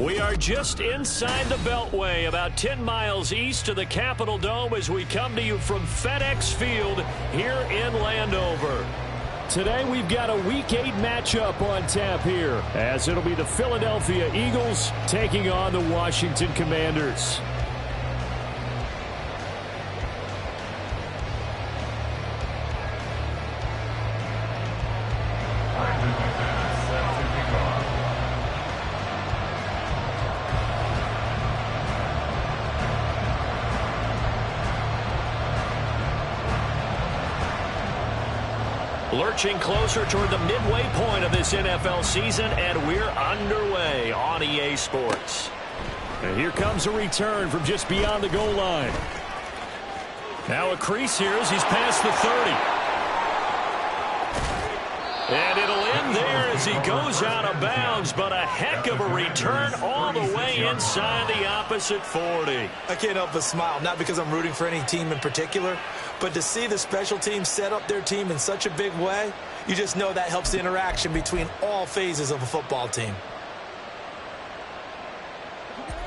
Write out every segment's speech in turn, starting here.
We are just inside the Beltway, about 10 miles east of the Capitol Dome as we come to you from FedEx Field here in Landover. Today we've got a Week 8 matchup on tap here, as it'll be the Philadelphia Eagles taking on the Washington Commanders. Lurching closer toward the midway point of this NFL season, and we're underway on EA Sports. And here comes a return from just beyond the goal line. Now a crease here as he's past the 30. And it'll end there as he goes out of bounds, but a heck of a return all the way inside the opposite 40. I can't help but smile, not because I'm rooting for any team in particular, but to see the special teams set up their team in such a big way, you just know that helps the interaction between all phases of a football team.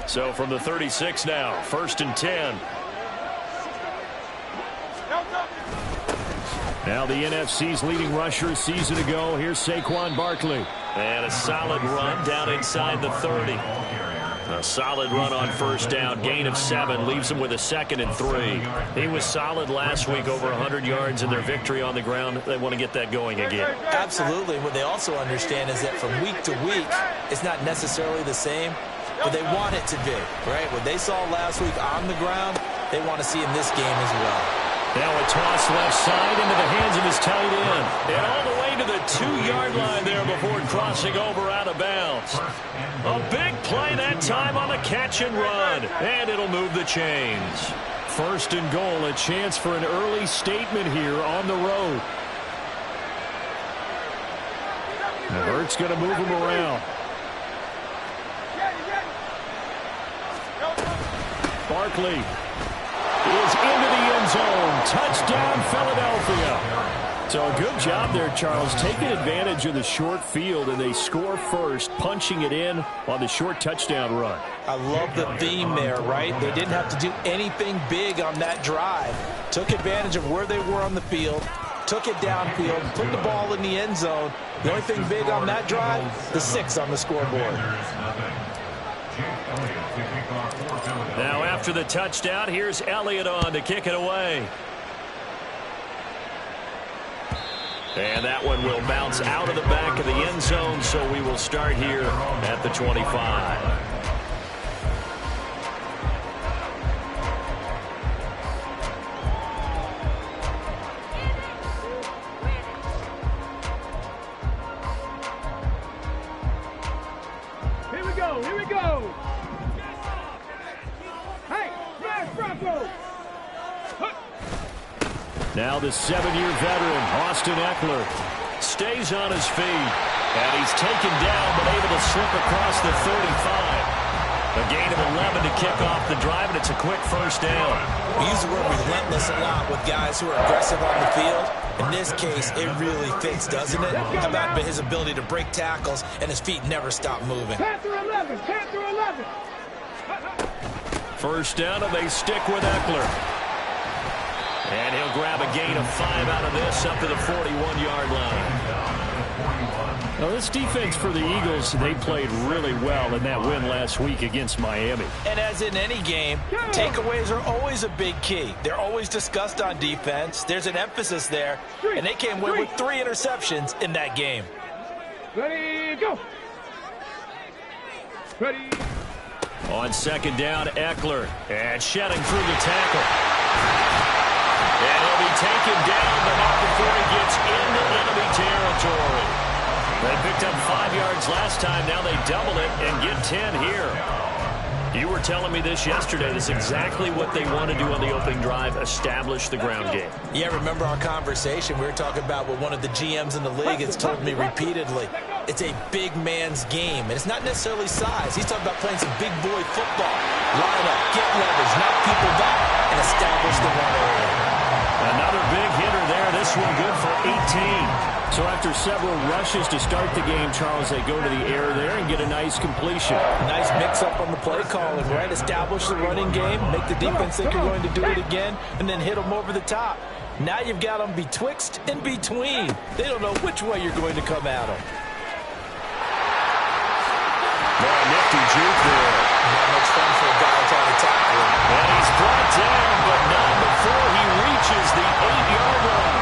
So from the 36 now, 1st and 10. Now the NFC's leading rusher a season ago. Here's Saquon Barkley. And a solid run down inside the 30. A solid run on first down. Gain of 7 leaves him with a 2nd and 3. He was solid last week, over 100 yards in their victory on the ground. They want to get that going again. Absolutely. What they also understand is that from week to week, it's not necessarily the same, but they want it to be, right? What they saw last week on the ground, they want to see in this game as well. Now a toss left side into the hands of his tight end. And all the way to the 2-yard line there before crossing over out of bounds. A big play that time on the catch and run. And it'll move the chains. 1st and goal, a chance for an early statement here on the road. And Hurts going to move him around. Barkley is into the end zone. Touchdown, Philadelphia. So a good job there, Charles, taking advantage of the short field, and they score first, punching it in on the short touchdown run. I love the theme there, right? They didn't have to do anything big on that drive. Took advantage of where they were on the field, took it downfield, put the ball in the end zone. The only thing big on that drive, the 6 on the scoreboard. Now after the touchdown, here's Elliott on to kick it away. And that one will bounce out of the back of the end zone, so we will start here at the 25. Here we go. Hey, smash Bronco. Now the 7-year veteran, Austin Eckler, stays on his feet. And he's taken down, but able to slip across the 35. A gain of 11 to kick off the drive, and it's a quick first down. We use the word relentless a lot with guys who are aggressive on the field. In this case, it really fits, doesn't it? How about his ability to break tackles and his feet never stop moving? Panther 11, Panther 11. First down, and they stick with Eckler. And he'll grab a gain of 5 out of this up to the 41-yard line. Now, this defense for the Eagles, they played really well in that win last week against Miami. And as in any game, takeaways are always a big key. They're always discussed on defense. There's an emphasis there, and they came away with 3 interceptions in that game. Ready, go. Ready. On 2nd down, Eckler, and shedding through the tackle. And he'll be taken down, but not before he gets into enemy territory. They picked up 5 yards last time. Now they double it and get 10 here. You were telling me this yesterday. This is exactly what they want to do on the opening drive, establish the ground game. Yeah, remember our conversation? We were talking about what one of the GMs in the league has told me repeatedly. It's a big man's game, and it's not necessarily size. He's talking about playing some big boy football. Line up, get leverage, knock people back, and establish the run area. Another big hitter there. This one good for 18. So after several rushes to start the game, Charles, they go to the air there and get a nice completion. Nice mix-up on the play calling, right? Establish the running game, make the defense think you're going to do it again, and then hit them over the top. Now you've got them betwixt and between. They don't know which way you're going to come at them. Nifty juke there. Not much fun for a guy trying to tackle him. And he's brought down, but not before he reaches the 8-yard line.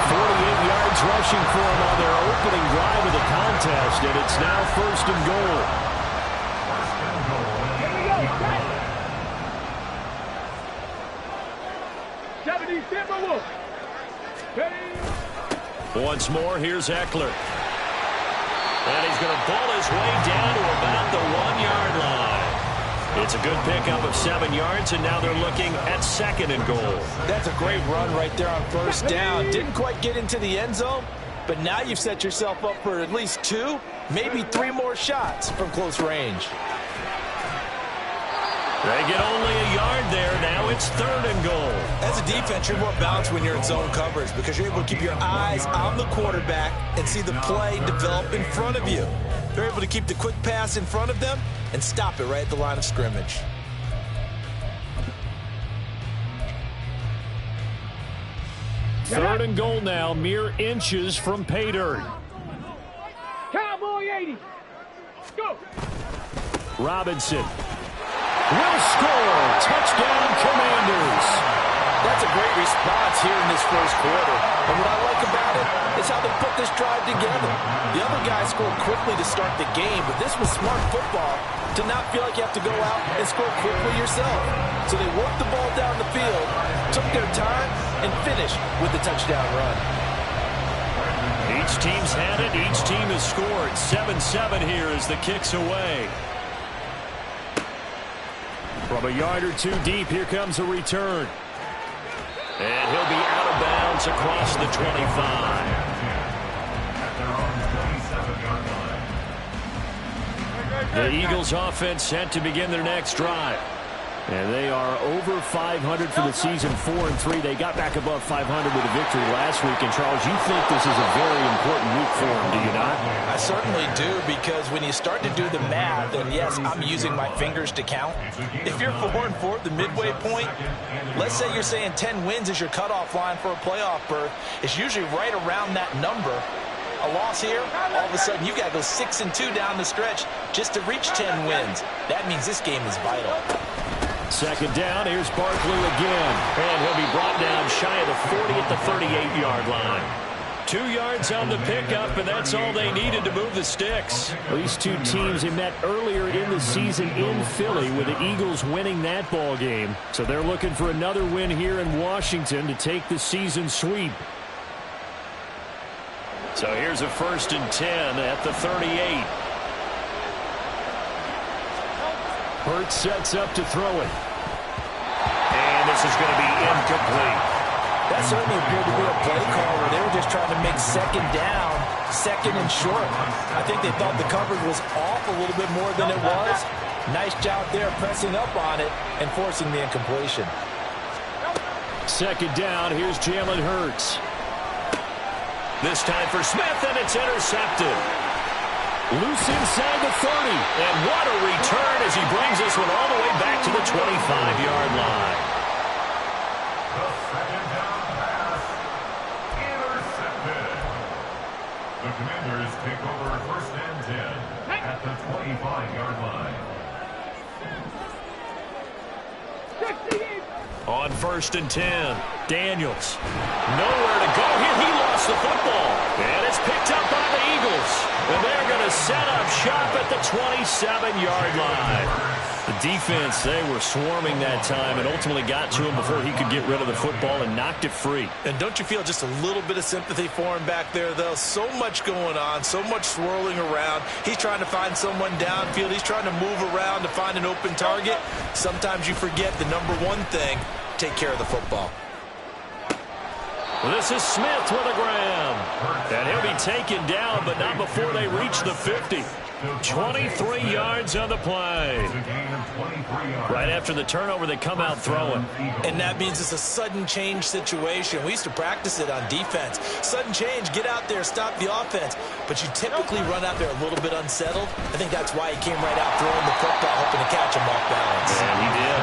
48 yards rushing for him on their opening drive of the contest, and it's now 1st and goal. Once more, here's Eckler. And he's going to pull his way down to about the 1-yard line. It's a good pickup of 7 yards, and now they're looking at 2nd and goal. That's a great run right there on 1st down. Didn't quite get into the end zone, but now you've set yourself up for at least 2, maybe 3 more shots from close range. They get only a yard there. Now it's 3rd and goal. As a defense, you're more balanced when you're in zone coverage because you're able to keep your eyes on the quarterback and see the play develop in front of you. They're able to keep the quick pass in front of them and stop it right at the line of scrimmage. Third and goal now, mere inches from pay dirt. Cowboy 80. Go. Robinson will score. Touchdown, Commanders. That's a great response here in this first quarter. And what I like about it is how they put this drive together. The other guys scored quickly to start the game, but this was smart football to not feel like you have to go out and score quickly yourself. So they worked the ball down the field, took their time, and finished with the touchdown run. Each team's had it. Each team has scored. 7-7 here as the kick's away. From a yard or 2 deep, here comes a return. And he'll be out of bounds across the 25. The Eagles offense set to begin their next drive. And they are over 500 for the season, 4-3. They got back above 500 with a victory last week. And, Charles, you think this is a very important week for them, do you not? I certainly do, because when you start to do the math, and yes, I'm using my fingers to count. If you're 4-4 at the midway point, let's say you're saying 10 wins is your cutoff line for a playoff berth. It's usually right around that number. A loss here, all of a sudden you've got to go 6-2 down the stretch just to reach 10 wins. That means this game is vital. 2nd down, here's Barkley again. And he'll be brought down shy of the 40 at the 38-yard line. 2 yards on the pickup, and that's all they needed to move the sticks. These two teams they met earlier in the season in Philly with the Eagles winning that ball game. So they're looking for another win here in Washington to take the season sweep. So here's a 1st and 10 at the 38. Hurts sets up to throw it. And this is going to be incomplete. That certainly appeared to be a play call where they were just trying to make 2nd down, 2nd and short. I think they thought the coverage was off a little bit more than it was. Nice job there pressing up on it and forcing the incompletion. 2nd down, here's Jalen Hurts. This time for Smith, and it's intercepted. Loose inside the 30. And what a return as he brings this one all the way back to the 25-yard line. The 2nd down pass, intercepted. The Commanders take over 1st and 10 at the 25-yard line. On 1st and 10, Daniels. Nowhere to go here. He lost the football. And it's picked up by the Eagles. And they're going to set up shop at the 27-yard line. The defense, they were swarming that time and ultimately got to him before he could get rid of the football and knocked it free. And don't you feel just a little bit of sympathy for him back there, though? So much going on, so much swirling around. He's trying to find someone downfield. He's trying to move around to find an open target. Sometimes you forget the number one thing, take care of the football. This is Smith with a grab. And he'll be taken down, but not before they reach the 50. 23 yards on the play. Right after the turnover, they come out throwing. And that means it's a sudden change situation. We used to practice it on defense. Sudden change, get out there, stop the offense. But you typically run out there a little bit unsettled. I think that's why he came right out throwing the football, hoping to catch him off balance. And he did.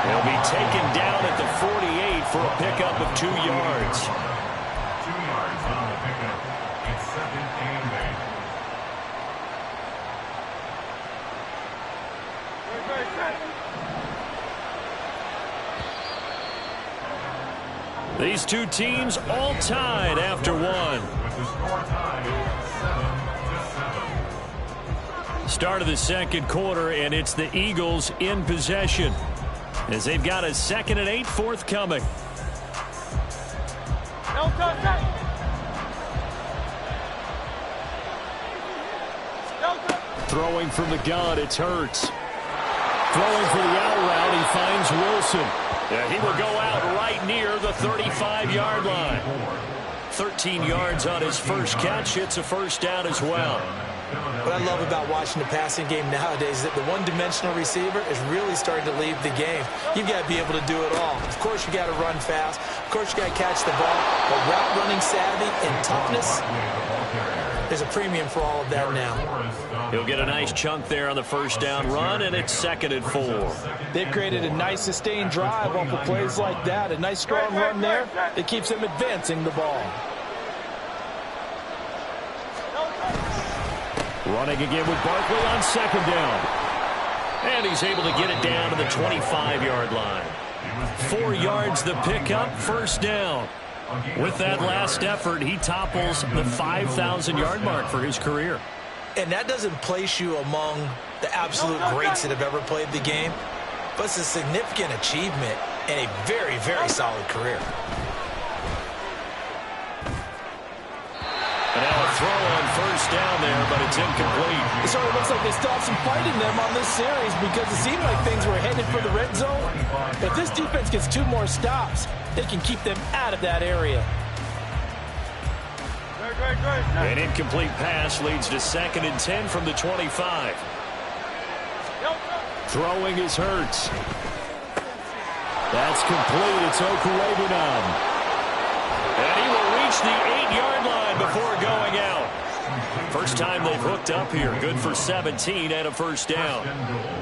He'll be taken down at the 48 for a pickup of 2 yards. 2 yards on the pickup. It's second and 8. These two teams all tied after one. With the score tied 7-7. Start of the second quarter, and it's the Eagles in possession as they've got a 2nd and 8 forthcoming. Throwing from the gun, it's Hurts. Throwing for the out route, he finds Wilson. He will go out right near the 35-yard line. 13 yards on his first catch. It's a first down as well. What I love about watching the passing game nowadays is that the one-dimensional receiver is really starting to leave the game. You've got to be able to do it all. Of course, you got to run fast. Of course, you got to catch the ball. But route running savvy and toughness, there's a premium for all of that now. He'll get a nice chunk there on the first down run, and it's 2nd and 4. They've created a nice sustained drive off of plays like that. A nice strong run there that keeps them advancing the ball. Running again with Barkley on 2nd down. And he's able to get it down to the 25-yard line. 4 yards the pickup, first down. With that last effort, he topples the 5,000-yard mark for his career. And that doesn't place you among the absolute greats that have ever played the game, but it's a significant achievement and a very, very solid career. And now a throw on first down there, but it's incomplete. It sort of looks like they still have some fight in them on this series because it seemed like things were headed for the red zone. If this defense gets 2 more stops, they can keep them out of that area. An incomplete pass leads to 2nd and 10 from the 25. Throwing is Hurts. That's complete. It's Okurebunan. And he will reach the 8-yard line before going out. First time they've hooked up here. Good for 17 and a first down.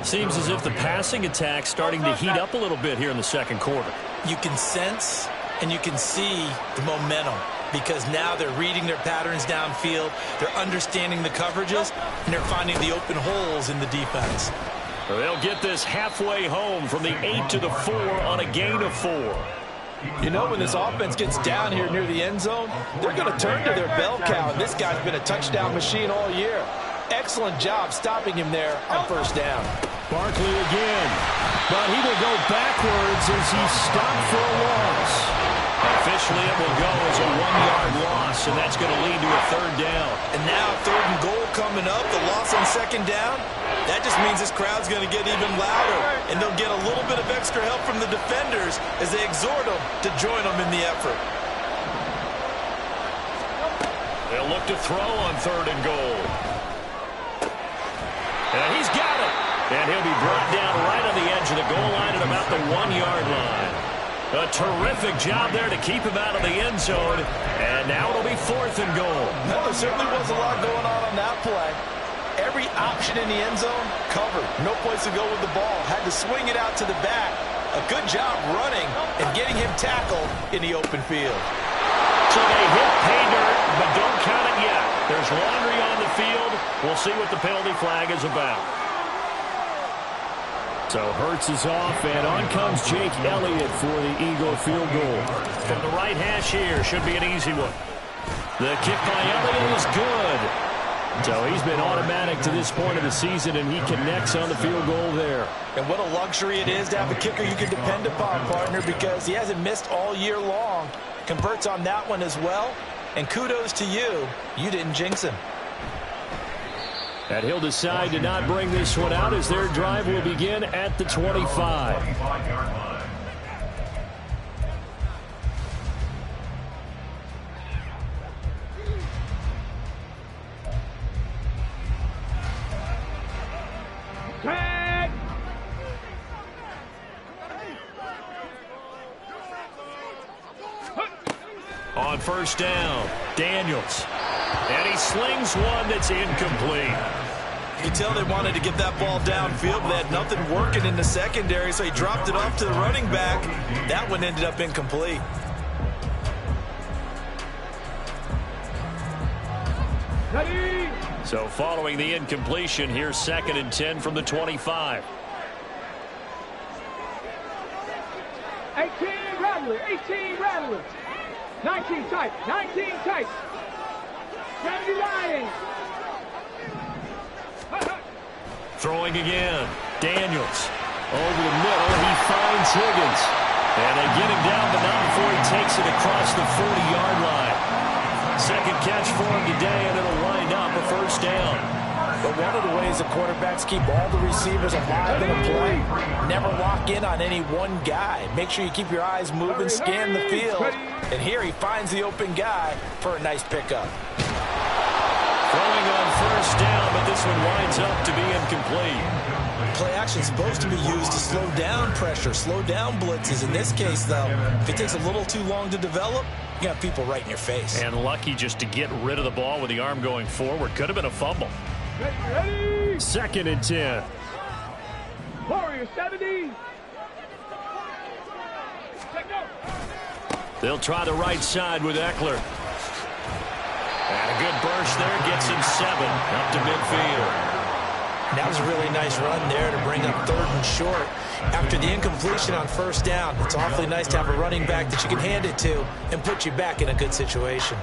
Seems as if the passing attack's starting to heat up a little bit here in the second quarter. You can sense and you can see the momentum because now they're reading their patterns downfield, they're understanding the coverages, and they're finding the open holes in the defense. They'll get this halfway home from the 8 to the 4 on a gain of 4. You know, when this offense gets down here near the end zone, they're going to turn to their bell cow. This guy's been a touchdown machine all year. Excellent job stopping him there on first down. Barkley again, but he will go backwards as he's stopped for a loss. Officially, it will go as a 1-yard loss, and that's going to lead to a third down. And now 3rd and goal coming up, the loss on 2nd down. That just means this crowd's going to get even louder, and they'll get a little bit of extra help from the defenders as they exhort them to join them in the effort. They'll look to throw on 3rd and goal. And he's got it. And he'll be brought down right on the edge of the goal line at about the 1-yard line. A terrific job there to keep him out of the end zone. And now it'll be 4th and goal. Well, there certainly was a lot going on that play. Every option in the end zone covered. No place to go with the ball. Had to swing it out to the back. A good job running and getting him tackled in the open field. So they hit pay dirt, but don't count it yet. There's laundry on the field. We'll see what the penalty flag is about. So Hurts is off, and on comes Jake Elliott for the Eagle field goal. From the right hash here, should be an easy one. The kick by Elliott is good. So he's been automatic to this point of the season, and he connects on the field goal there. And what a luxury it is to have a kicker you can depend upon, partner, because he hasn't missed all year long. Converts on that one as well. And kudos to you. You didn't jinx him. And he'll decide to not bring this one out as their drive will begin at the 25. Tag. On first down, Daniels. And he slings one that's incomplete. You can tell they wanted to get that ball downfield, but they had nothing working in the secondary, so he dropped it off to the running back. That one ended up incomplete. Ready. So following the incompletion, here's 2nd and 10 from the 25. 18 Rattler, 18 Rattler. 19 tight, 19 tight. 79. Throwing again. Daniels. Over the middle, he finds Higgins. And they get him down, but not before he takes it across the 40-yard line. Second catch for him today, and it'll wind up a first down. But one of the ways the quarterbacks keep all the receivers alive in a play, never lock in on any one guy. Make sure you keep your eyes moving, scan the field. And here he finds the open guy for a nice pickup. Throwing on first down, but this one winds up to be incomplete. Play action is supposed to be used to slow down pressure, slow down blitzes. In this case, though, if it takes a little too long to develop, you got people right in your face. And lucky just to get rid of the ball with the arm going forward. Could have been a fumble. Ready. 2nd and 10. Warrior 70. Let go. They'll try the right side with Eckler. And a good burst there gets him 7 up to midfield. That was a really nice run there to bring up 3rd and short. After the incompletion on first down, it's awfully nice to have a running back that you can hand it to and put you back in a good situation.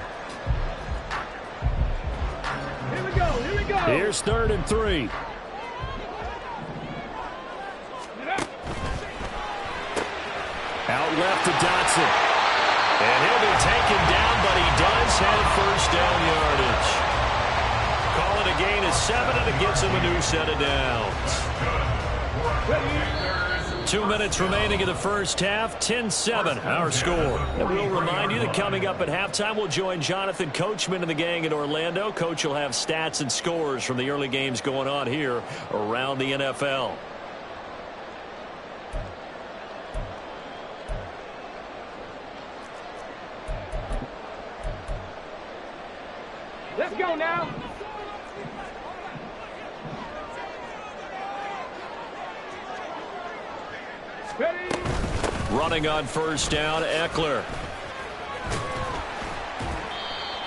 Here we go, here we go. Here's 3rd and 3. Out left to Dotson. And he'll be taken down, but he does have first down yardage. Call it a gain of 7, and it gets him a new set of downs. 2 minutes remaining in the first half, 10-7, our score. And we'll remind you that coming up at halftime, we'll join Jonathan Coachman and the gang in Orlando. Coach will have stats and scores from the early games going on here around the NFL. Let's go now. Ready. Running on first down, Eckler.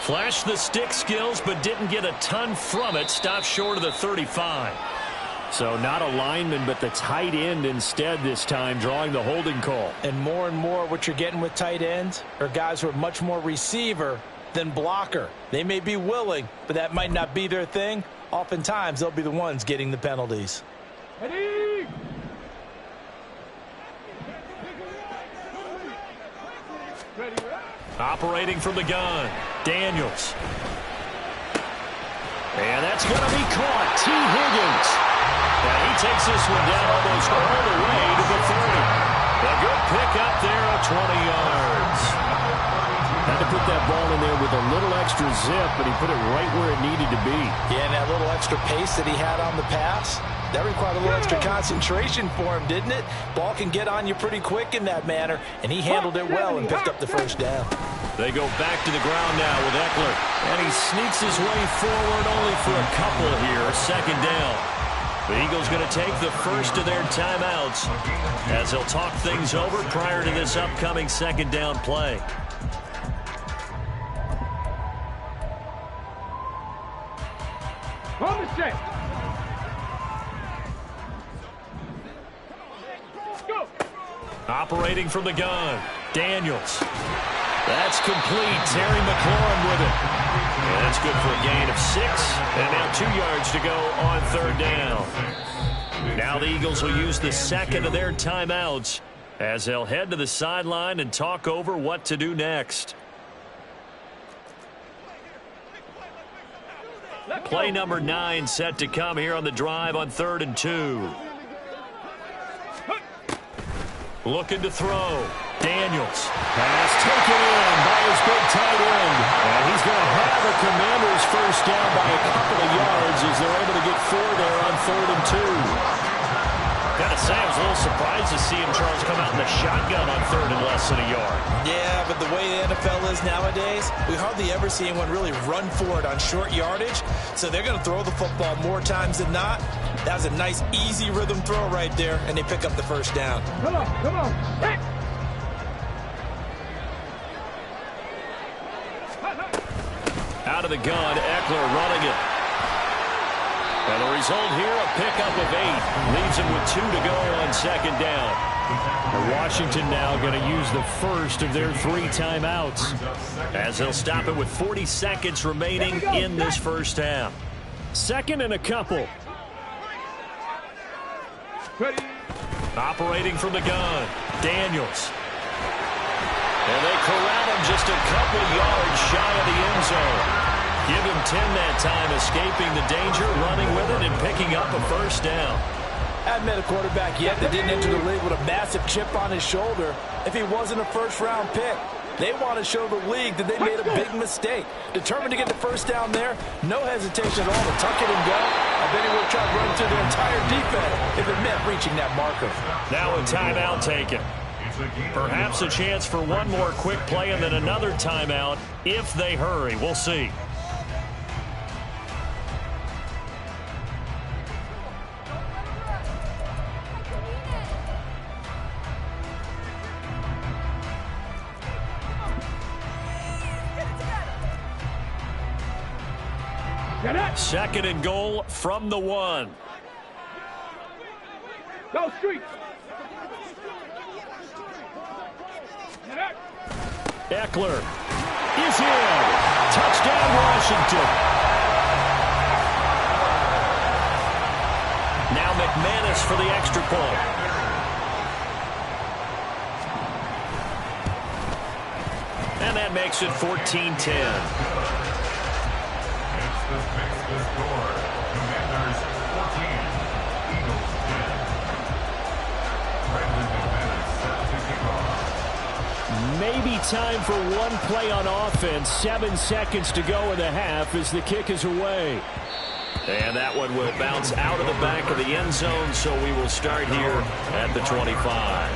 Flashed the stick skills, but didn't get a ton from it. Stopped short of the 35. So not a lineman, but the tight end instead this time, drawing the holding call. And more what you're getting with tight ends are guys who are much more receiver than blocker. They may be willing, but that might not be their thing. Oftentimes, they'll be the ones getting the penalties. Ready. Ready. Operating from the gun, Daniels. And that's going to be caught. T. Higgins. And he takes this one down almost all the way to the 30. A good pick up there of 20 yards. Had to put that ball in there with a little extra zip, but he put it right where it needed to be. Yeah, and that little extra pace that he had on the pass, that required a little extra concentration for him, didn't it? Ball can get on you pretty quick in that manner, and he handled it well and picked up the first down. They go back to the ground now with Eckler, and he sneaks his way forward only for a couple here, 2nd down. The Eagles going to take the first of their timeouts as they'll talk things over prior to this upcoming 2nd down play. On the set. Go. Operating from the gun, Daniels. That's complete. Terry McLaurin with it. And that's good for a gain of 6. And now 2 yards to go on 3rd down. Now the Eagles will use the second of their timeouts as they'll head to the sideline and talk over what to do next. Play number 9 set to come here on the drive on 3rd and 2. Looking to throw. Daniels. Pass taken in by his big tight end. And he's going to have the Commanders first down by a couple of yards as they're able to get 4 there on 3rd and 2. Gotta say, I was a little surprised to see him, Charles, come out in the shotgun on third and less than a yard. Yeah, but the way the NFL is nowadays, we hardly ever see anyone really run for it on short yardage. So they're going to throw the football more times than not. That was a nice, easy rhythm throw right there, and they pick up the first down. Come on, come on. Hey. Out of the gun, Eckler running it. And the result here, a pickup of 8. Leaves him with 2 to go on second down. And Washington now going to use the first of their 3 timeouts, as they'll stop it with 40 seconds remaining in this first half. Second and a couple. Ready. Operating from the gun, Daniels. And they corral him just a couple yards shy of the end zone. Give him 10 that time, escaping the danger, running with it, and picking up a first down. I haven't met a quarterback yet that didn't enter the league with a massive chip on his shoulder if he wasn't a first-round pick. They want to show the league that they made a big mistake. Determined to get the first down there, no hesitation at all to tuck it and go. I bet he would have tried running through the entire defense if it meant reaching that marker. Now a timeout taken. Perhaps a chance for one more quick play and then another timeout if they hurry. We'll see. Second and goal from the 1. Go street. Eckler is in. Touchdown, Washington. Now McManus for the extra point. And that makes it 14-10. The score. Commanders 14, Eagles 10. Brandon McManus set to kick off. Maybe time for one play on offense. 7 seconds to go in the half as the kick is away. And that one will bounce out of the back of the end zone, so we will start here at the 25.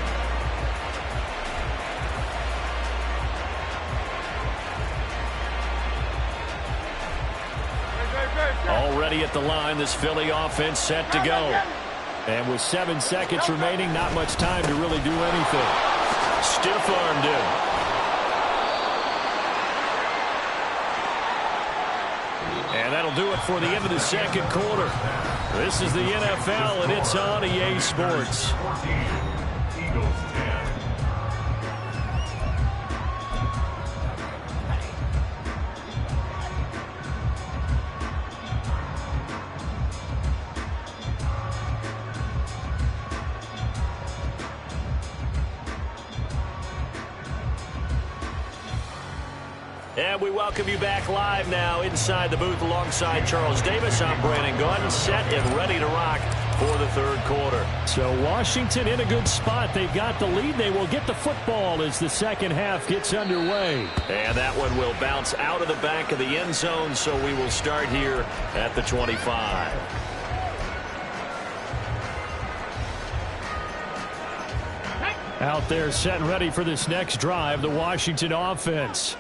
Already at the line, this Philly offense set to go. And with 7 seconds remaining, not much time to really do anything. Stiff-armed him. And that'll do it for the end of the second quarter. This is the NFL, and it's on EA Sports. 14, Eagles 10. And we welcome you back live now inside the booth alongside Charles Davis. I'm Brandon Gunn, set and ready to rock for the third quarter. So Washington in a good spot. They've got the lead. They will get the football as the second half gets underway. And that one will bounce out of the back of the end zone, so we will start here at the 25. Out there set and ready for this next drive, the Washington offense.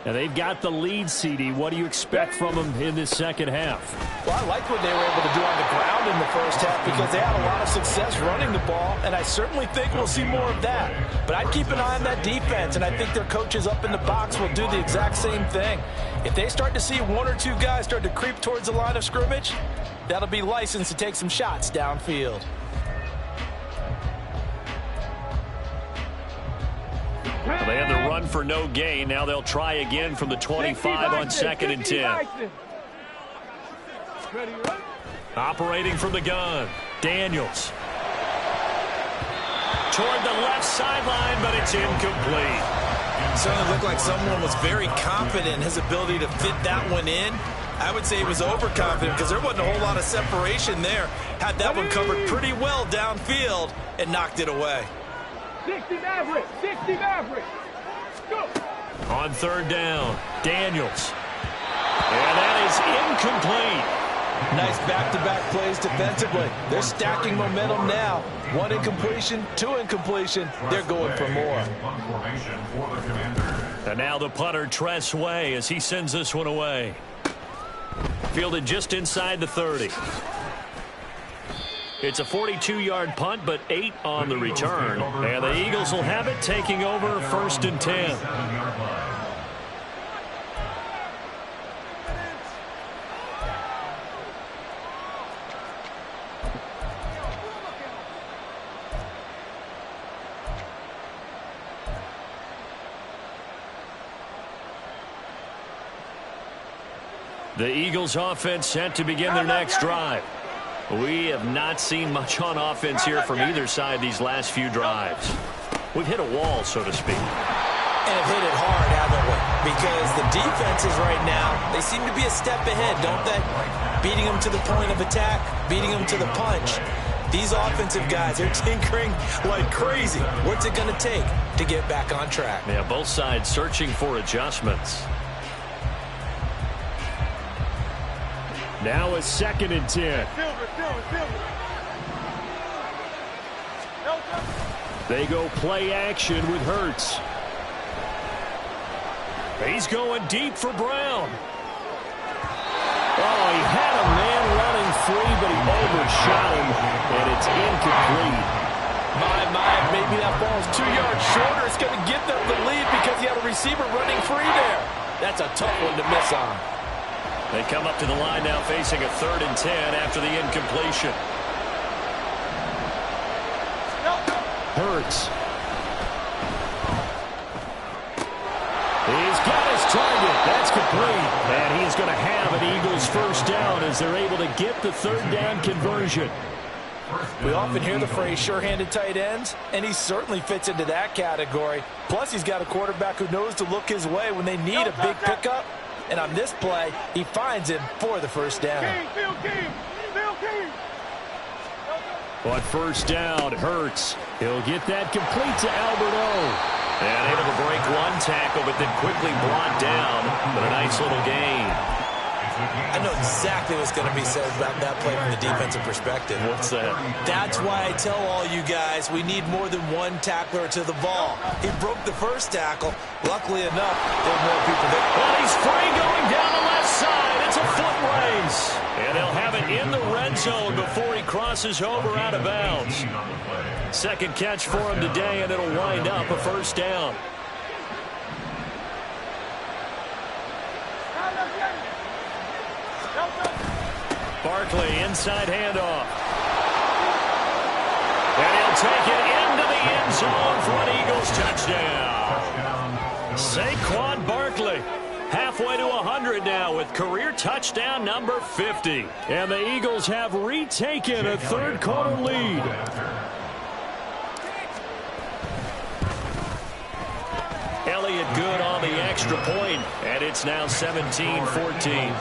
And they've got the lead, CD. What do you expect from them in this second half? Well, I like what they were able to do on the ground in the first half because they had a lot of success running the ball, and I certainly think we'll see more of that. But I'd keep an eye on that defense, and I think their coaches up in the box will do the exact same thing. If they start to see 1 or 2 guys start to creep towards the line of scrimmage, that'll be licensed to take some shots downfield. They had the run for no gain. Now they'll try again from the 25 on second and 10. Operating from the gun, Daniels. Toward the left sideline, but it's incomplete. It certainly looked like someone was very confident in his ability to fit that one in. I would say he was overconfident because there wasn't a whole lot of separation there. Had that one covered pretty well downfield and knocked it away. 60 Maverick, 60 Maverick. Go. On third down, Daniels. And that is incomplete. Nice back-to-back plays defensively. They're stacking momentum now. 1 incompletion, 2 incompletion. They're going for more. And now the punter, Tress Way, as he sends this one away. Fielded just inside the 30. It's a 42-yard punt, but 8 on the return. And the Eagles will have it, taking over 1st and 10. The Eagles offense set to begin their next drive. We have not seen much on offense here from either side these last few drives. We've hit a wall, so to speak. And have hit it hard, haven't we? Because the defenses right now, they seem to be a step ahead, don't they? Beating them to the point of attack, beating them to the punch. These offensive guys are tinkering like crazy. What's it going to take to get back on track? Yeah, both sides searching for adjustments. Now a 2nd and 10. They go play action with Hurts. He's going deep for Brown. Oh, he had a man running free, but he overshot him, and it's incomplete. Maybe that ball's 2 yards shorter. It's going to get them the lead because he had a receiver running free there. That's a tough one to miss on. They come up to the line now facing a 3rd and 10 after the incompletion. Hurts. He's got his target. That's complete. And he's going to have an Eagles 1st down as they're able to get the 3rd down conversion. We often hear the phrase sure-handed tight ends, and he certainly fits into that category. Plus, he's got a quarterback who knows to look his way when they need a big pickup. And on this play, he finds him for the 1st down. On 1st down, Hurts. He'll get that complete to Alberto. And able to break 1 tackle, but then quickly brought down. But a nice little gain. I know exactly what's going to be said about that play from the defensive perspective. What's that? That's why I tell all you guys we need more than 1 tackler to the ball. He broke the 1st tackle. Luckily enough, there were more people there. Well, he's free going down the left side. It's a foot race. And they'll have it in the red zone before he crosses over out of bounds. 2nd catch for him today, and it'll wind up a 1st down. Barkley, inside handoff. And he'll take it into the end zone for an Eagles touchdown. Saquon Barkley, halfway to 100 now with career touchdown number 50. And the Eagles have retaken a 3rd quarter lead. Elliott good on the extra point, and it's now 17-14.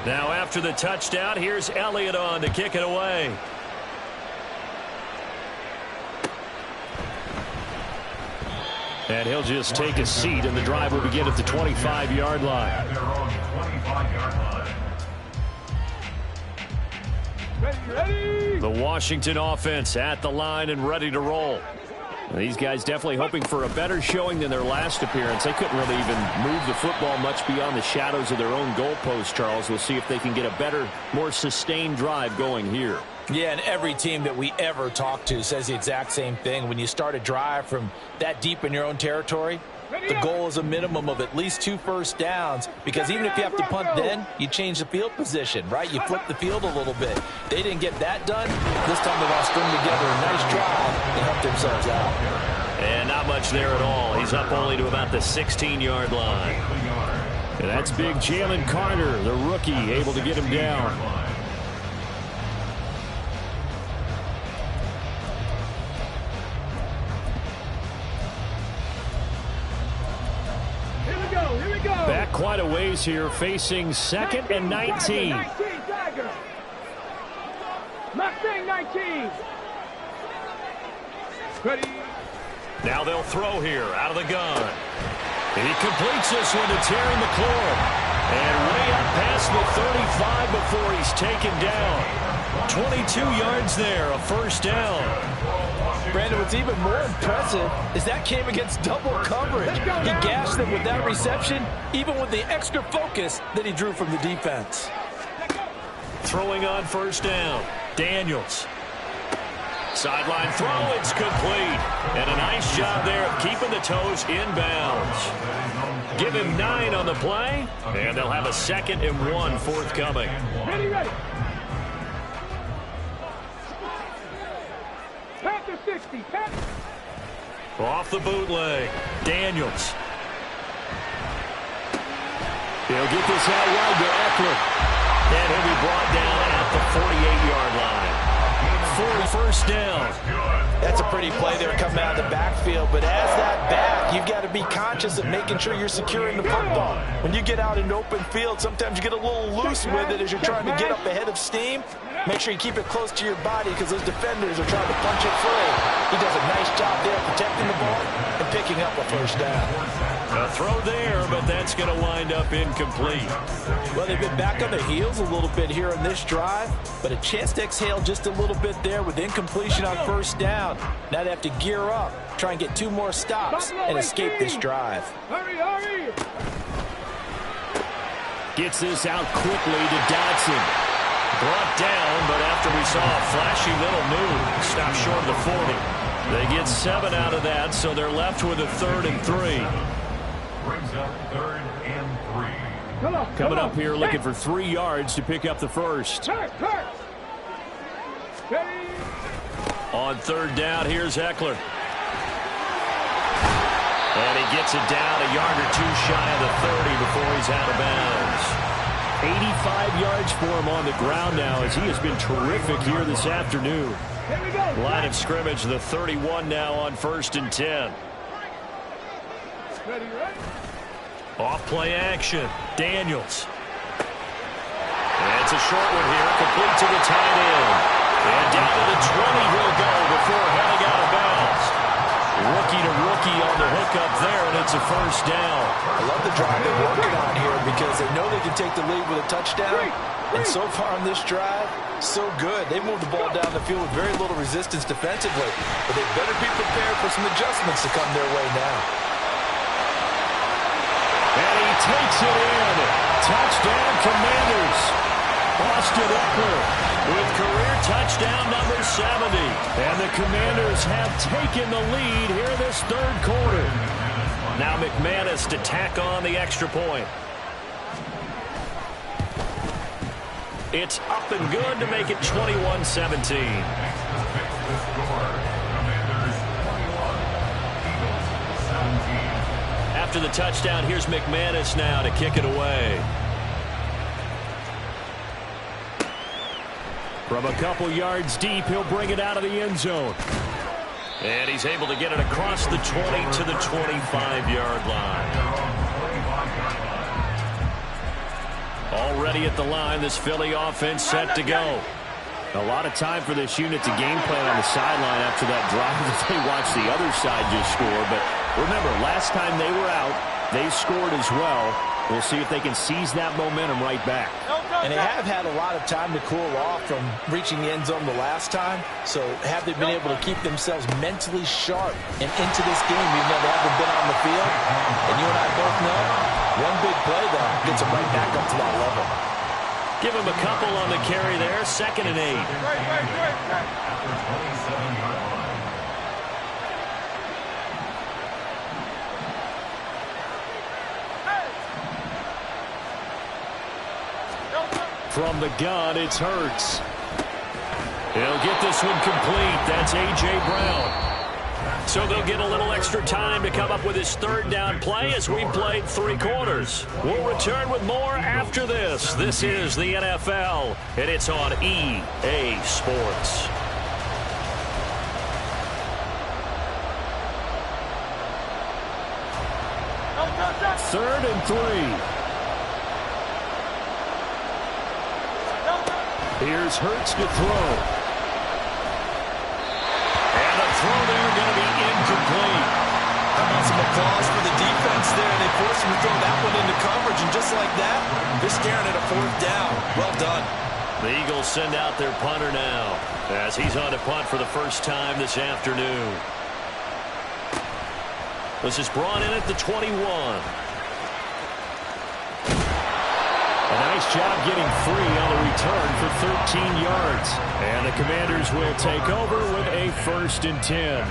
Now after the touchdown, here's Elliott on to kick it away. And he'll just take a seat, and the drive will begin at the 25-yard line. The Washington offense at the line and ready to roll. These guys definitely hoping for a better showing than their last appearance. They couldn't really even move the football much beyond the shadows of their own goalpost, Charles. We'll see if they can get a better, more sustained drive going here. Yeah, and every team that we ever talk to says the exact same thing. When you start a drive from that deep in your own territory, the goal is a minimum of at least 2 first downs, because even if you have to punt then, you change the field position, right? You flip the field a little bit. They didn't get that done. This time they're going to string together a nice drive and help themselves out. And not much there at all. He's up only to about the 16-yard line. And that's big Jalen Carter, the rookie, able to get him down. Back quite a ways here, facing 2nd and 19. Mustang 19. Ready. Now they'll throw here out of the gun. He completes this one to Terry McLaurin. And way up past the 35 before he's taken down. 22 yards there, a first down. Brandon, what's even more impressive is that came against double coverage. He gashed them with that reception, even with the extra focus that he drew from the defense. Throwing on first down, Daniels. Sideline throw, it's complete. And a nice job there of keeping the toes in bounds. Give him 9 on the play, and they'll have a 2nd and 1 forthcoming. Ready, ready. Panther 60, Panther. Off the bootleg, Daniels. He'll get this out wide to Eckler. And he'll be brought down at the 48-yard line. 41st down. That's a pretty play there coming out of the backfield, but as that back, you've got to be conscious of making sure you're securing the football. When you get out in open field, sometimes you get a little loose with it as you're trying to get up ahead of steam. Make sure you keep it close to your body because those defenders are trying to punch it free. He does a nice job there protecting the ball and picking up a first down. A throw there, but that's going to wind up incomplete. Well, they've been back on their heels a little bit here on this drive, but a chance to exhale just a little bit there with incompletion on first down. Now they have to gear up, try and get 2 more stops and escape this drive. Hurry, hurry. Gets this out quickly to Dodson. Brought down, but after we saw a flashy little move, stopped short of the 40. They get 7 out of that, so they're left with a 3rd and 3. Brings up 3rd and 3. Come on, Coming up here looking for 3 yards to pick up the first. Turn. Ready. On 3rd down, here's Eckler. And he gets it down a yard or 2 shy of the 30 before he's out of bounds. 85 yards for him on the ground now as he has been terrific here this afternoon. Here we go. Line of scrimmage, the 31 now on 1st and 10. Ready. Off play action, Daniels. And it's a short one here, complete to the tight end. And down to the 20 he'll go before heading out of bounds. Rookie to rookie on the hookup there, and it's a first down. I love the drive they're working on here because they know they can take the lead with a touchdown. And so far on this drive, so good. They moved the ball down the field with very little resistance defensively. But they better be prepared for some adjustments to come their way now. And he takes it in. Touchdown, Commanders. Austin Eckler with career touchdown number 70. And the Commanders have taken the lead here this 3rd quarter. Now McManus to tack on the extra point. It's up and good to make it 21-17. After the touchdown, here's McManus now to kick it away. From a couple yards deep, he'll bring it out of the end zone. And he's able to get it across the 20 to the 25-yard line. Already at the line, this Philly offense set to go. A lot of time for this unit to game plan on the sideline after that drive that they watched the other side just score. But remember, last time they were out, they scored as well. We'll see if they can seize that momentum right back. And they have had a lot of time to cool off from reaching the end zone the last time. So have they been able to keep themselves mentally sharp and into this game even though they haven't been on the field? And you and I both know, one big play, though, gets them right back up to that level. Give him a couple on the carry there, 2nd and 8. From the gun, it's Hurts. He'll get this one complete. That's A.J. Brown. So they'll get a little extra time to come up with his 3rd down play as we played 3 quarters. We'll return with more after this. This is the NFL, and it's on EA Sports. Third and 3. Here's Hurts to throw. And the throw there going to be incomplete. How about some applause for the defense there. They forced him to throw that one into coverage, and just like that, they're staring at a 4th down. Well done. The Eagles send out their punter now as he's on to punt for the first time this afternoon. This is brought in at the 21. A nice job getting free on the return for 13 yards. And the Commanders will take over with a 1st and 10.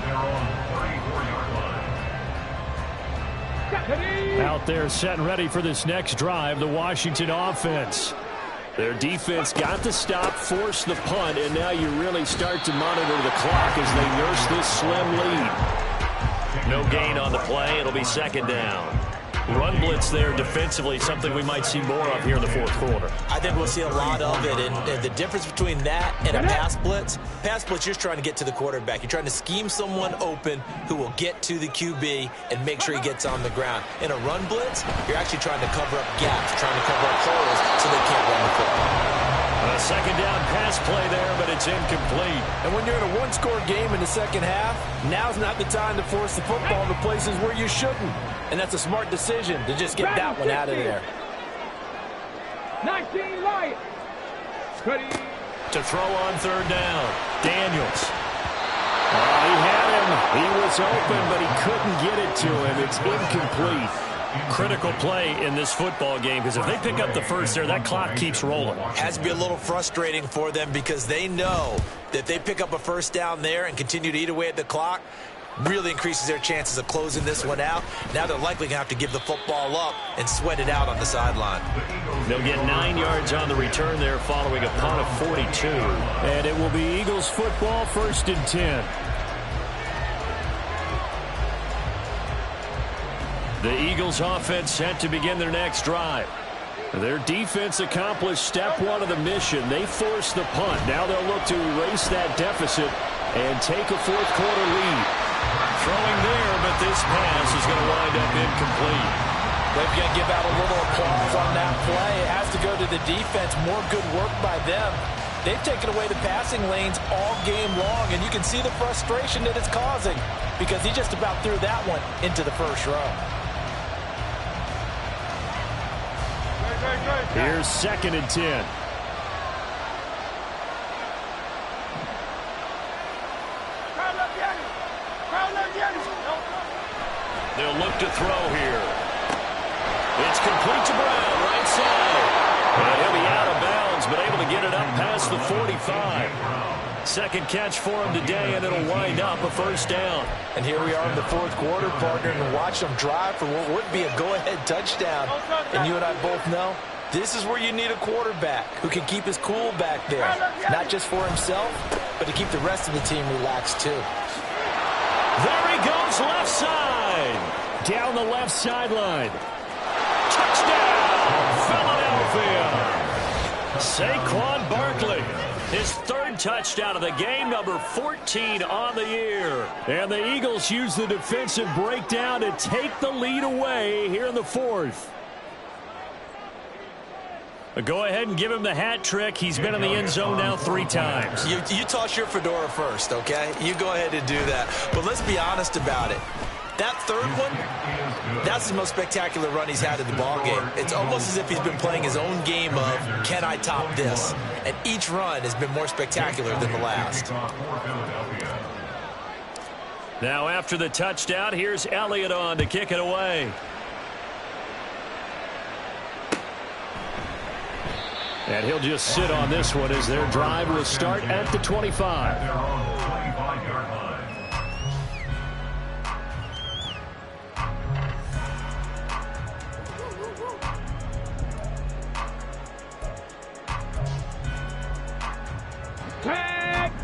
Out there set and ready for this next drive, the Washington offense. Their defense got the stop, forced the punt, and now you really start to monitor the clock as they nurse this slim lead. No gain on the play. It'll be 2nd down. Run blitz there defensively, something we might see more of here in the 4th quarter. I think we'll see a lot of it, and the difference between that and a pass blitz, you're just trying to get to the quarterback. You're trying to scheme someone open who will get to the QB and make sure he gets on the ground. In a run blitz, you're actually trying to cover up gaps, trying to cover up holes so they can't run the football. A 2nd down pass play there, but it's incomplete. And when you're in a 1-score game in the 2nd half, now's not the time to force the football to places where you shouldn't. And that's a smart decision to just get that one out of there. 19 Lions. Ready. To throw on 3rd down. Daniels. He had him. He was open, but he couldn't get it to him. It's incomplete. Critical play in this football game, because if they pick up the 1st there, that clock keeps rolling. Has to be a little frustrating for them because they know that if they pick up a 1st down there and continue to eat away at the clock, really increases their chances of closing this one out. Now they're likely going to have to give the football up and sweat it out on the sideline. They'll get 9 yards on the return there following a punt of 42. And it will be Eagles football, 1st and 10. The Eagles offense set to begin their next drive. Their defense accomplished step 1 of the mission. They forced the punt. Now they'll look to erase that deficit and take a 4th quarter lead. Throwing there, but this pass is going to wind up incomplete. They've got to give out a little applause on that play. It has to go to the defense. More good work by them. They've taken away the passing lanes all game long, and you can see the frustration that it's causing because he just about threw that one into the 1st row. Here's 2nd and 10. They'll look to throw here. It's complete to Brown, right side. And he'll be out of bounds, but able to get it up past the 45. 2nd catch for him today, and it'll wind up a 1st down. And here we are in the 4th quarter, partner, and watch them drive for what would be a go-ahead touchdown. And you and I both know this is where you need a quarterback who can keep his cool back there, not just for himself, but to keep the rest of the team relaxed too. There he goes, left side. Down the left sideline. Touchdown, Philadelphia. Saquon Barkley, his 3rd touchdown of the game, number 14 on the year. And the Eagles use the defensive breakdown to take the lead away here in the 4th. Go ahead and give him the hat trick. He's been in the end zone now 3 times. You toss your fedora first, okay? You go ahead and do that. But let's be honest about it. That 3rd one, that's the most spectacular run he's had in the ballgame. It's almost as if he's been playing his own game of, can I top this? And each run has been more spectacular than the last. Now after the touchdown, here's Elliott on to kick it away. And he'll just sit on this one as their drive will start at the 25. Their own 25-yard line.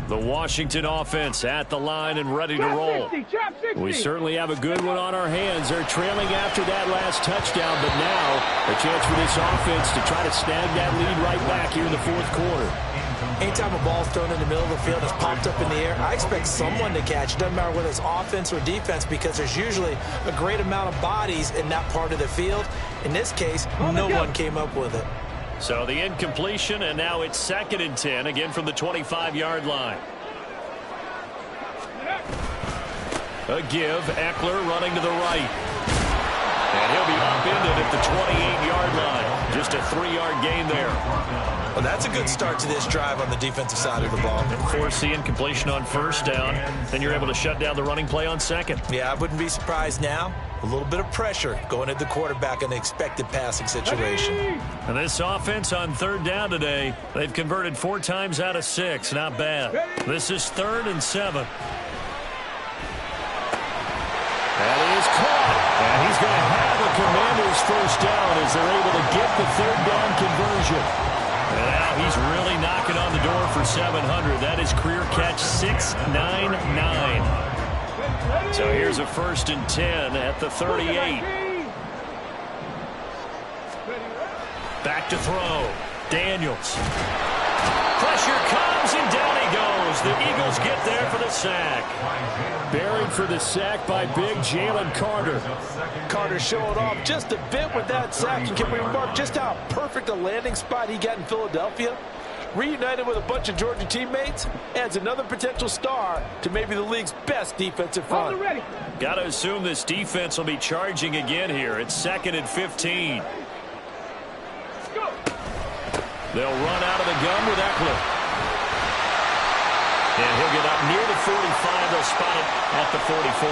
The Washington offense at the line and ready to roll. We certainly have a good one on our hands. They're trailing after that last touchdown, but now a chance for this offense to try to snag that lead right back here in the 4th quarter. Anytime a ball's thrown in the middle of the field and it's popped up in the air, I expect someone to catch. It doesn't matter whether it's offense or defense because there's usually a great amount of bodies in that part of the field. In this case, no one came up with it. So the incompletion, and now it's 2nd and 10, again from the 25-yard line. A give, Eckler running to the right. he'll be upended at the 28-yard line. Just a 3-yard gain there. Well, that's a good start to this drive on the defensive side of the ball. Force the incompletion on first down. Then you're able to shut down the running play on second. Yeah, I wouldn't be surprised now. A little bit of pressure going at the quarterback in the expected passing situation. And this offense on third down today, they've converted 4 times out of 6. Not bad. This is 3rd and 7. That is caught. And he's going to have a Commanders first down as they're able to get the 3rd down conversion. And now he's really knocking on the door for 700. That is career catch 699. So here's a 1st and 10 at the 38. Back to throw. Daniels. Pressure comes, and down he goes. The Eagles get there for the sack. Buried for the sack by big Jalen Carter. Carter showed off just a bit with that sack. And can we remark just how perfect a landing spot he got in Philadelphia? Reunited with a bunch of Georgia teammates, adds another potential star to maybe the league's best defensive front. Got to assume this defense will be charging again here. It's 2nd and 15. They'll run out of the gun with Eckler. And he'll get up near the 45. They'll spot it at the 44.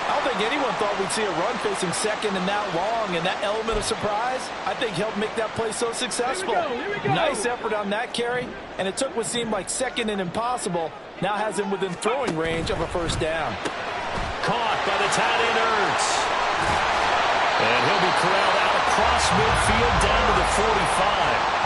I don't think anyone thought we'd see a run facing second and that long, and that element of surprise, I think, helped make that play so successful. Here we go. Nice effort on that carry, and it took what seemed like second and impossible, now has him within throwing range of a first down. Caught by the tight end Ertz. And he'll be corralled out across midfield down to the 45.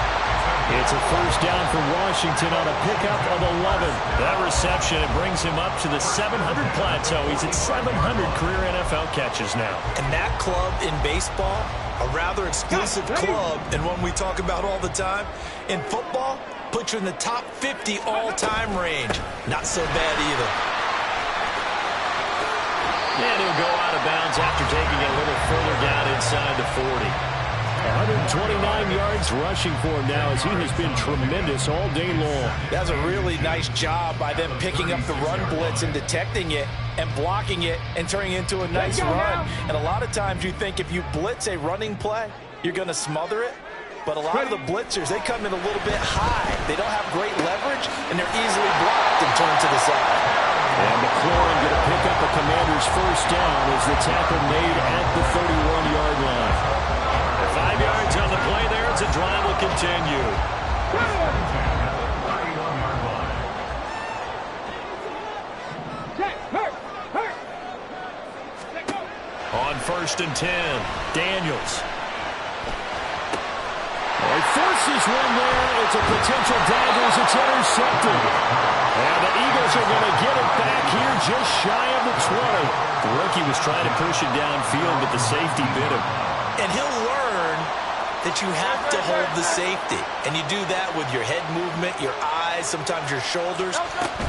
It's a first down for Washington on a pickup of 11. That reception, it brings him up to the 700 plateau. He's at 700 career NFL catches now. And that club in baseball, a rather exclusive club and one we talk about all the time. In football, puts you in the top 50 all-time range. Not so bad either. And he'll go out of bounds after taking it a little further down inside the 40. 129 yards rushing for him now as he has been tremendous all day long. That's a really nice job by them picking up the run blitz and detecting it and blocking it and turning it into a nice run. And a lot of times you think if you blitz a running play, you're going to smother it. But a lot of the blitzers, they come in a little bit high. They don't have great leverage, and they're easily blocked and turned to the side. And McLaurin going to pick up a Commander's first down as the tackle made at the 31-yard line. 5 yards on the play there as the drive will continue. On 1st and 10, Daniels. He forces one there. It's a potential dagger as it's intercepted. And the Eagles are going to get it back here just shy of the 20. The rookie was trying to push it downfield, but the safety bit him. And he'll learn that you have to hold the safety. And you do that with your head movement, your eyes, sometimes your shoulders.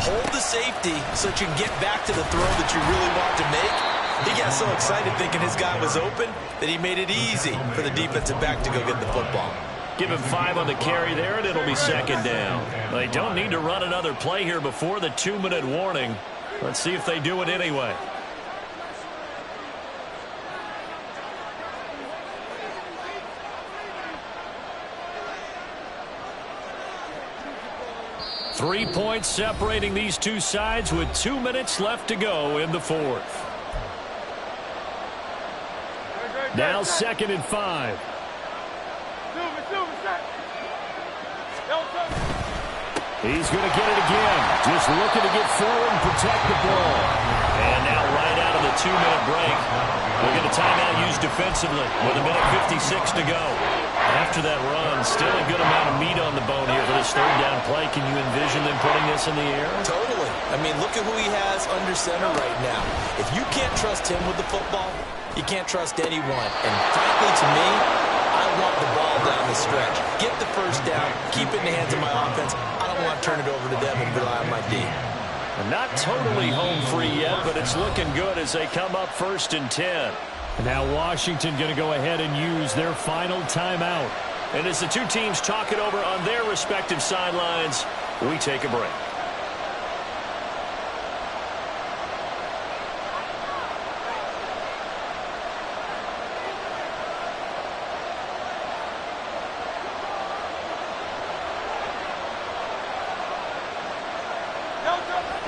Hold the safety so that you can get back to the throw that you really want to make. He got so excited thinking his guy was open that he made it easy for the defensive back to go get the football. Give him 5 on the carry there, and it'll be 2nd down. They don't need to run another play here before the 2-minute warning. Let's see if they do it anyway. Three points separating these two sides with 2 minutes left to go in the 4th. Now 2nd and 5. He's going to get it again. Just looking to get forward and protect the ball. And now right out of the 2-minute break, we'll get a timeout used defensively with 1:56 to go. After that run, still a good amount of meat on the bone here for this 3rd down play. Can you envision them putting this in the air? Totally. I mean, look at who he has under center right now. If you can't trust him with the football, you can't trust anyone. And frankly, to me, I want the ball down the stretch. Get the first down. Keep it in the hands of my offense. I don't want to turn it over to them and rely on my D. Not totally home free yet, but it's looking good as they come up 1st and 10. And now Washington going to go ahead and use their final timeout. And as the two teams talk it over on their respective sidelines, we take a break.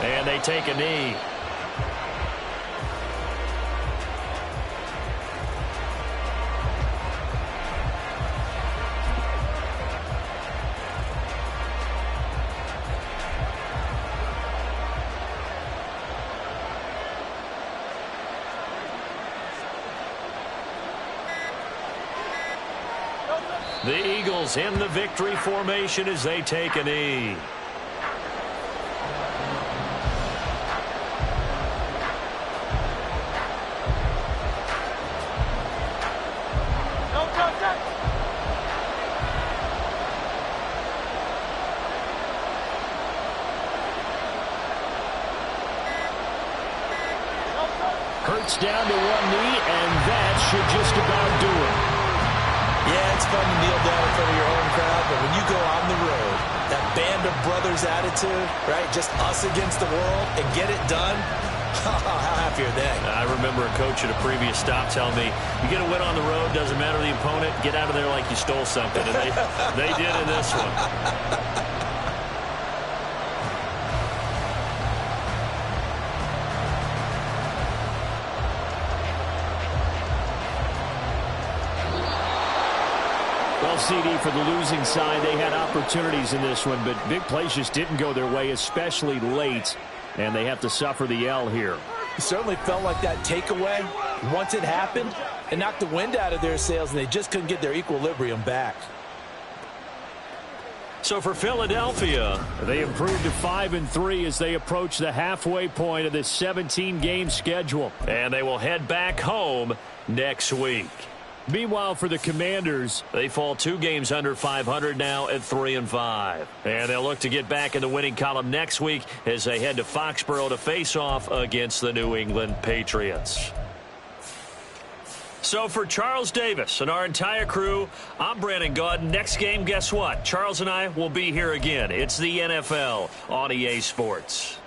And they take a knee. The Eagles in the victory formation as they take a knee. Hurts down to one knee, and that should just about do it. Yeah, it's fun to kneel down in front of your home crowd, but when you go on the road, that band of brothers attitude, right, just us against the world, and get it done, how happy are they? I remember a coach at a previous stop telling me, you get a win on the road, doesn't matter the opponent, get out of there like you stole something, and they did in this one. Well, CD, for the losing side, they had opportunities in this one, but big plays just didn't go their way, especially late, and they have to suffer the L here. It certainly felt like that takeaway, once it happened, it knocked the wind out of their sails, and they just couldn't get their equilibrium back. So for Philadelphia, they improved to 5-3 as they approach the halfway point of this 17-game schedule, and they will head back home next week. Meanwhile, for the Commanders, they fall 2 games under 500 now at 3-5. And they'll look to get back in the winning column next week as they head to Foxborough to face off against the New England Patriots. So for Charles Davis and our entire crew, I'm Brandon Gaudin. Next game, guess what? Charles and I will be here again. It's the NFL on EA Sports.